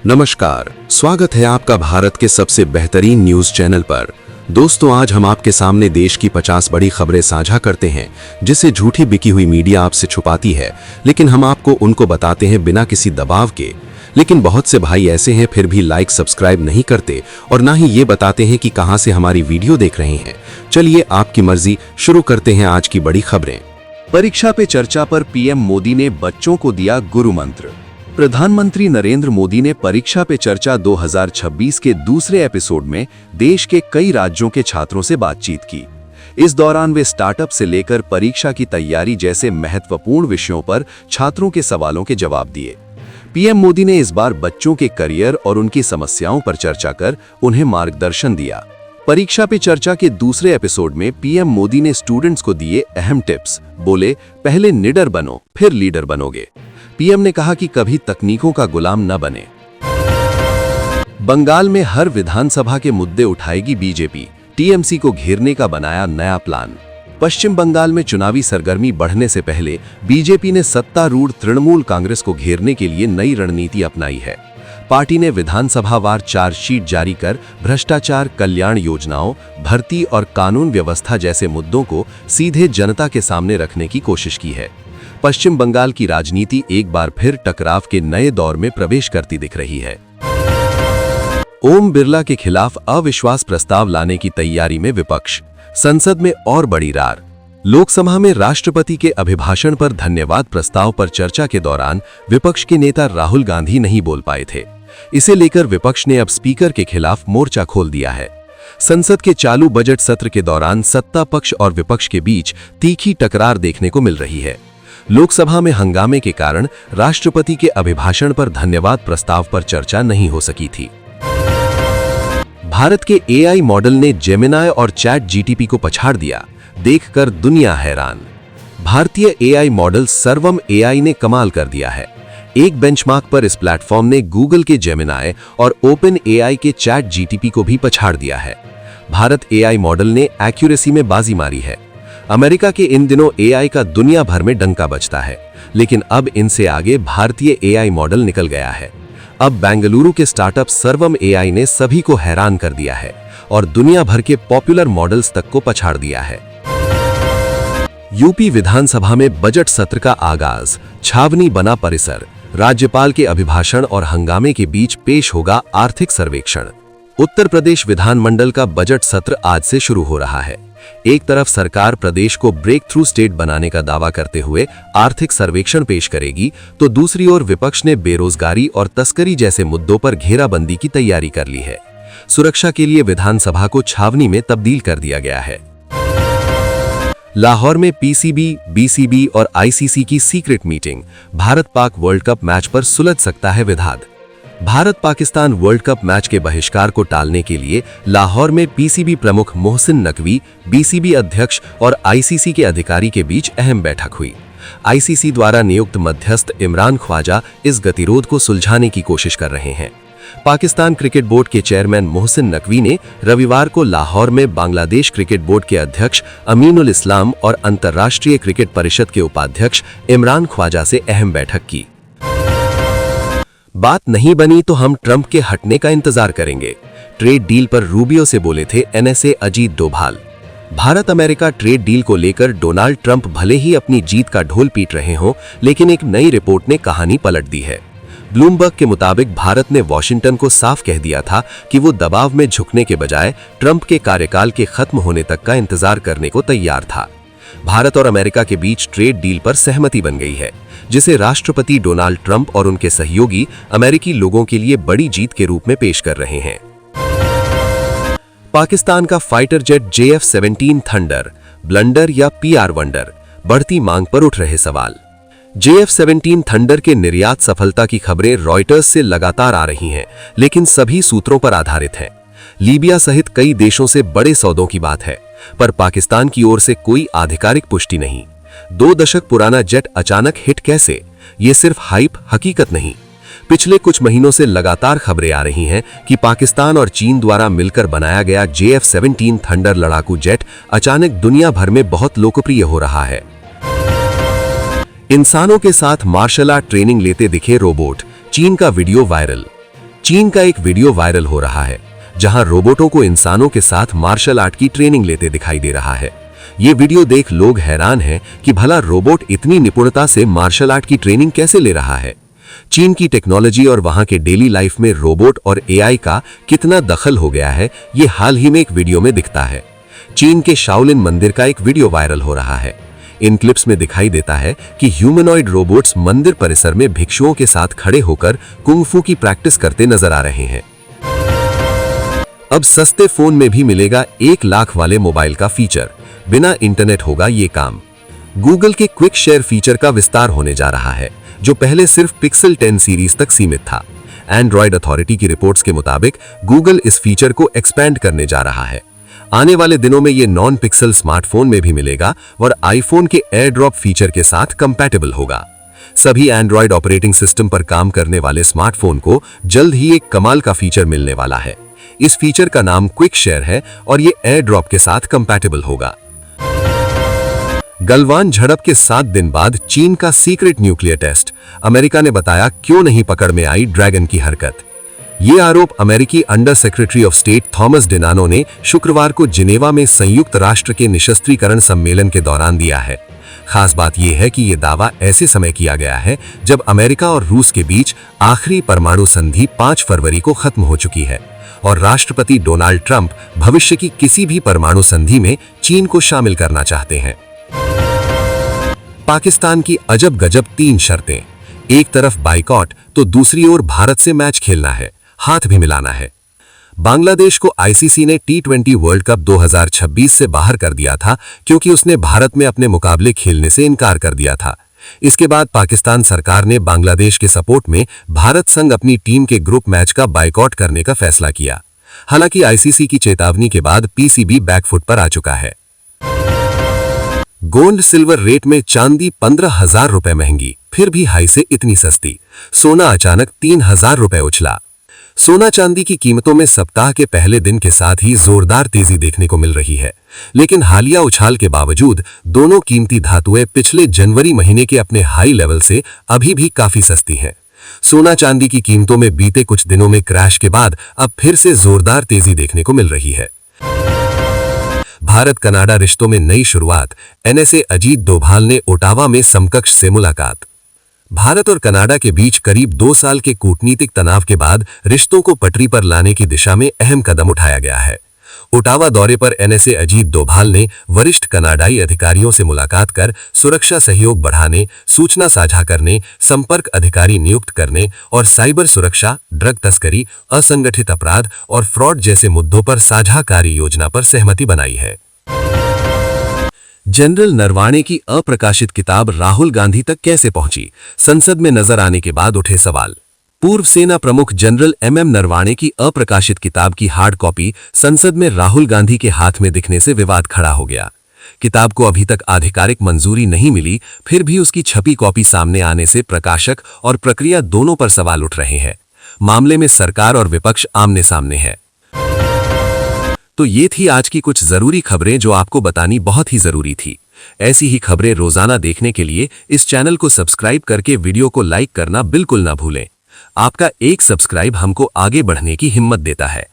नमस्कार, स्वागत है आपका भारत के सबसे बेहतरीन न्यूज चैनल पर। दोस्तों, आज हम आपके सामने देश की 50 बड़ी खबरें साझा करते हैं जिसे झूठी बिकी हुई मीडिया आपसे छुपाती है, लेकिन हम आपको उनको बताते हैं बिना किसी दबाव के। लेकिन बहुत से भाई ऐसे हैं फिर भी लाइक सब्सक्राइब नहीं करते और ना ही ये बताते हैं कि कहां से हमारी वीडियो देख रहे हैं। चलिए आपकी मर्जी, शुरू करते हैं आज की बड़ी खबरें। परीक्षा पे चर्चा पर पीएम मोदी ने बच्चों को दिया गुरु मंत्र। प्रधानमंत्री नरेंद्र मोदी ने परीक्षा पे चर्चा 2026 के दूसरे एपिसोड में देश के कई राज्यों के छात्रों से बातचीत की। इस दौरान वे स्टार्टअप से लेकर परीक्षा की तैयारी जैसे महत्वपूर्ण विषयों पर छात्रों के सवालों के जवाब दिए। पीएम मोदी ने इस बार बच्चों के करियर और उनकी समस्याओं पर चर्चा कर उन्हें मार्गदर्शन दिया। परीक्षा पे चर्चा के दूसरे एपिसोड में पीएम मोदी ने स्टूडेंट्स को दिए अहम टिप्स। बोले, पहले निडर बनो, फिर लीडर बनोगे। पीएम ने कहा कि कभी तकनीकों का गुलाम न बने। बंगाल में हर विधानसभा के मुद्दे उठाएगी बीजेपी, टीएमसी को घेरने का बनाया नया प्लान। पश्चिम बंगाल में चुनावी सरगर्मी बढ़ने से पहले बीजेपी ने सत्तारूढ़ तृणमूल कांग्रेस को घेरने के लिए नई रणनीति अपनाई है। पार्टी ने विधानसभावार चार्जशीट जारी कर भ्रष्टाचार, कल्याण योजनाओं, भर्ती और कानून व्यवस्था जैसे मुद्दों को सीधे जनता के सामने रखने की कोशिश की है। पश्चिम बंगाल की राजनीति एक बार फिर टकराव के नए दौर में प्रवेश करती दिख रही है। ओम बिरला के खिलाफ अविश्वास प्रस्ताव लाने की तैयारी में विपक्ष, संसद में और बड़ी रार। लोकसभा में राष्ट्रपति के अभिभाषण पर धन्यवाद प्रस्ताव पर चर्चा के दौरान विपक्ष के नेता राहुल गांधी नहीं बोल पाए थे। इसे लेकर विपक्ष ने अब स्पीकर के खिलाफ मोर्चा खोल दिया है। संसद के चालू बजट सत्र के दौरान सत्ता पक्ष और विपक्ष के बीच तीखी टकरार देखने को मिल रही है। लोकसभा में हंगामे के कारण राष्ट्रपति के अभिभाषण पर धन्यवाद प्रस्ताव पर चर्चा नहीं हो सकी थी। भारत के एआई मॉडल ने जेमिनाई और चैट जीटीपी को पछाड़ दिया, देखकर दुनिया हैरान। भारतीय एआई मॉडल सर्वम एआई ने कमाल कर दिया है। एक बेंचमार्क पर इस प्लेटफॉर्म ने गूगल के जेमिनाई और ओपन एआई के चैट जीटीपी को भी पछाड़ दिया है। भारत एआई मॉडल ने एक्यूरेसी में बाजी मारी है। अमेरिका के इन दिनों एआई का दुनिया भर में डंका बजता है, लेकिन अब इनसे आगे भारतीय एआई मॉडल निकल गया है। अब बेंगलुरु के स्टार्टअप सर्वम एआई ने सभी को हैरान कर दिया है और दुनिया भर के पॉपुलर मॉडल्स तक को पछाड़ दिया है। यूपी विधानसभा में बजट सत्र का आगाज, छावनी बना परिसर। राज्यपाल के अभिभाषण और हंगामे के बीच पेश होगा आर्थिक सर्वेक्षण। उत्तर प्रदेश विधानमंडल का बजट सत्र आज से शुरू हो रहा है। एक तरफ सरकार प्रदेश को ब्रेक थ्रू स्टेट बनाने का दावा करते हुए आर्थिक सर्वेक्षण पेश करेगी, तो दूसरी ओर विपक्ष ने बेरोजगारी और तस्करी जैसे मुद्दों पर घेराबंदी की तैयारी कर ली है। सुरक्षा के लिए विधानसभा को छावनी में तब्दील कर दिया गया है। लाहौर में पीसीबी, बीसीबी और आईसीसी की secret meeting. Bharat Pak world cup match पर सुलझ सकता है विवाद। Bharat Pakistan world cup match के बहिष्कार को टालने के लिए लाहौर में पीसीबी प्रमुख मोहसिन नकवी, बीसीबी अध्यक्ष और आईसीसी के अधिकारी के बीच अहम बैठक हुई। आईसीसी द्वारा नियुक्त मध्यस्थ इमरान ख्वाजा इस गतिरोध को सुलझाने की कोशिश कर रहे हैं। पाकिस्तान क्रिकेट बोर्ड के चेयरमैन मोहसिन नकवी ने रविवार को लाहौर में बांग्लादेश क्रिकेट बोर्ड के अध्यक्ष अमीनुल इस्लाम और अंतर्राष्ट्रीय क्रिकेट परिषद के उपाध्यक्ष इमरान ख्वाजा से अहम बैठक की। बात नहीं बनी तो हम ट्रंप के हटने का इंतजार करेंगे, ट्रेड डील पर रूबियो से बोले थे NSA Ajit Doval. Bharat America trade deal को लेकर डोनाल्ड ट्रंप भले ही अपनी जीत का ढोल पीट रहे हों, लेकिन एक नई रिपोर्ट ने कहानी पलट दी है। ब्लूमबर्ग के मुताबिक भारत ने वॉशिंगटन को साफ कह दिया था कि वो दबाव में झुकने के बजाय ट्रंप के कार्यकाल के खत्म होने तक का इंतजार करने को तैयार था। भारत और अमेरिका के बीच ट्रेड डील पर सहमति बन गई है, जिसे राष्ट्रपति डोनाल्ड ट्रंप और उनके सहयोगी अमेरिकी लोगों के लिए बड़ी जीत के रूप में पेश कर रहे हैं। पाकिस्तान का fighter jet JF-17 thunder, blunder या PR वंडर, बढ़ती मांग पर उठ रहे सवाल। JF-17 थंडर के निर्यात सफलता की खबरें रॉयटर्स से लगातार आ रही हैं, लेकिन सभी सूत्रों पर आधारित हैं। लीबिया सहित कई देशों से बड़े सौदों की बात है, पर पाकिस्तान की ओर से कोई आधिकारिक पुष्टि नहीं। 2 दशक पुराना जेट अचानक हिट कैसे? ये सिर्फ हाइप, हकीकत नहीं। पिछले कुछ महीनों से लगातार खबरें आ रही हैं कि पाकिस्तान और चीन द्वारा मिलकर बनाया गया JF-17 थंडर लड़ाकू जेट अचानक दुनिया भर में बहुत लोकप्रिय हो रहा है। इंसानों के साथ मार्शल आर्ट ट्रेनिंग लेते दिखे रोबोट, चीन का वीडियो वायरल। चीन का एक वीडियो वायरल हो रहा है जहां रोबोटों को इंसानों के साथ मार्शल आर्ट की ट्रेनिंग लेते दिखाई दे रहा है। ये वीडियो देख लोग हैरान हैं कि भला रोबोट इतनी निपुणता से मार्शल आर्ट की ट्रेनिंग कैसे ले रहा है। चीन की टेक्नोलॉजी और वहां के डेली लाइफ में रोबोट और एआई का कितना दखल हो गया है, ये हाल ही में एक वीडियो में दिखता है। चीन के शाओलिन मंदिर का एक वीडियो वायरल हो रहा है। इन क्लिप्स में दिखाई देता है कि ह्यूमनॉइड रोबोट्स मंदिर परिसर में भिक्षुओं के साथ खड़े होकर कुंग-फू की प्रैक्टिस करते नजर आ रहे हैं। अब सस्ते फोन में भी मिलेगा 1 लाख वाले मोबाइल का फीचर। बिना इंटरनेट होगा ये काम। गूगल के क्विक शेयर फीचर का विस्तार होने जा रहा है, जो पहले सिर्फ पिक्सल 10 सीरीज तक सीमित था। एंड्रॉयड अथॉरिटी की रिपोर्ट्स के मुताबिक गूगल इस फीचर को एक्सपैंड करने जा रहा है। आने वाले दिनों में ये नॉन पिक्सल स्मार्टफोन में भी मिलेगा और आईफोन के एयर ड्रॉप फीचर के साथ कंपैटिबल होगा। सभी एंड्रॉयड ऑपरेटिंग सिस्टम पर काम करने वाले स्मार्टफोन को जल्द ही एक कमाल का फीचर मिलने वाला है। इस फीचर का नाम क्विक शेयर है और ये एयर ड्रॉप के साथ कंपैटिबल होगा। गलवान झड़प के 7 दिन बाद चीन का सीक्रेट न्यूक्लियर टेस्ट। अमेरिका ने बताया क्यों नहीं पकड़ में आई ड्रैगन की हरकत। ये आरोप अमेरिकी under secretary of state Thomas DiNanno ने शुक्रवार को जिनेवा में संयुक्त राष्ट्र के निशस्त्रीकरण सम्मेलन के दौरान दिया है। खास बात यह है कि यह दावा ऐसे समय किया गया है जब अमेरिका और रूस के बीच आखिरी परमाणु संधि 5 फरवरी को खत्म हो चुकी है और राष्ट्रपति डोनाल्ड ट्रंप भविष्य की किसी भी परमाणु संधि में चीन को शामिल करना चाहते हैं। पाकिस्तान की अजब गजब 3 शर्तें। एक तरफ बाइकॉट तो दूसरी ओर भारत से मैच खेलना है, हाथ भी मिलाना है। बांग्लादेश को आईसीसी ने T20 वर्ल्ड कप 2026 से बाहर कर दिया था क्योंकि उसने भारत में अपने मुकाबले खेलने से इनकार कर दिया था। इसके बाद पाकिस्तान सरकार ने बांग्लादेश के सपोर्ट में भारत संग अपनी टीम के ग्रुप मैच का बाइकॉट करने का फैसला किया। हालांकि आईसीसी की चेतावनी के बाद पीसीबी बैकफुट पर आ चुका है। गोल्ड सिल्वर रेट में चांदी 15,000 रुपए महंगी, फिर भी हाई से इतनी सस्ती। सोना अचानक 3,000 रुपए उछला। सोना चांदी की कीमतों में सप्ताह के पहले दिन के साथ ही जोरदार तेजी देखने को मिल रही है, लेकिन हालिया उछाल के बावजूद दोनों कीमती धातुएं पिछले जनवरी महीने के अपने हाई लेवल से अभी भी काफी सस्ती हैं। सोना चांदी की कीमतों में बीते कुछ दिनों में क्रैश के बाद अब फिर से जोरदार तेजी देखने को मिल रही है। भारत कनाडा रिश्तों में नई शुरुआत। एनएसए अजीत डोभाल ने ओटावा में समकक्ष से मुलाकात। भारत और कनाडा के बीच करीब 2 साल के कूटनीतिक तनाव के बाद रिश्तों को पटरी पर लाने की दिशा में अहम कदम उठाया गया है। ओटावा दौरे पर एनएसए अजीत डोभाल ने वरिष्ठ कनाडाई अधिकारियों से मुलाकात कर सुरक्षा सहयोग बढ़ाने, सूचना साझा करने, संपर्क अधिकारी नियुक्त करने और साइबर सुरक्षा, ड्रग तस्करी, असंगठित अपराध और फ्रॉड जैसे मुद्दों पर साझा कार्य योजना पर सहमति बनाई है। जनरल नरवाणे की अप्रकाशित किताब राहुल गांधी तक कैसे पहुंची? संसद में नजर आने के बाद उठे सवाल। पूर्व सेना प्रमुख जनरल एमएम नरवाणे की अप्रकाशित किताब की हार्ड कॉपी संसद में राहुल गांधी के हाथ में दिखने से विवाद खड़ा हो गया। किताब को अभी तक आधिकारिक मंजूरी नहीं मिली, फिर भी उसकी छपी कॉपी सामने आने से प्रकाशक और प्रक्रिया दोनों पर सवाल उठ रहे हैं। मामले में सरकार और विपक्ष आमने सामने है। तो ये थी आज की कुछ जरूरी खबरें जो आपको बतानी बहुत ही जरूरी थी। ऐसी ही खबरें रोजाना देखने के लिए इस चैनल को सब्सक्राइब करके वीडियो को लाइक करना बिल्कुल ना भूलें। आपका एक सब्सक्राइब हमको आगे बढ़ने की हिम्मत देता है।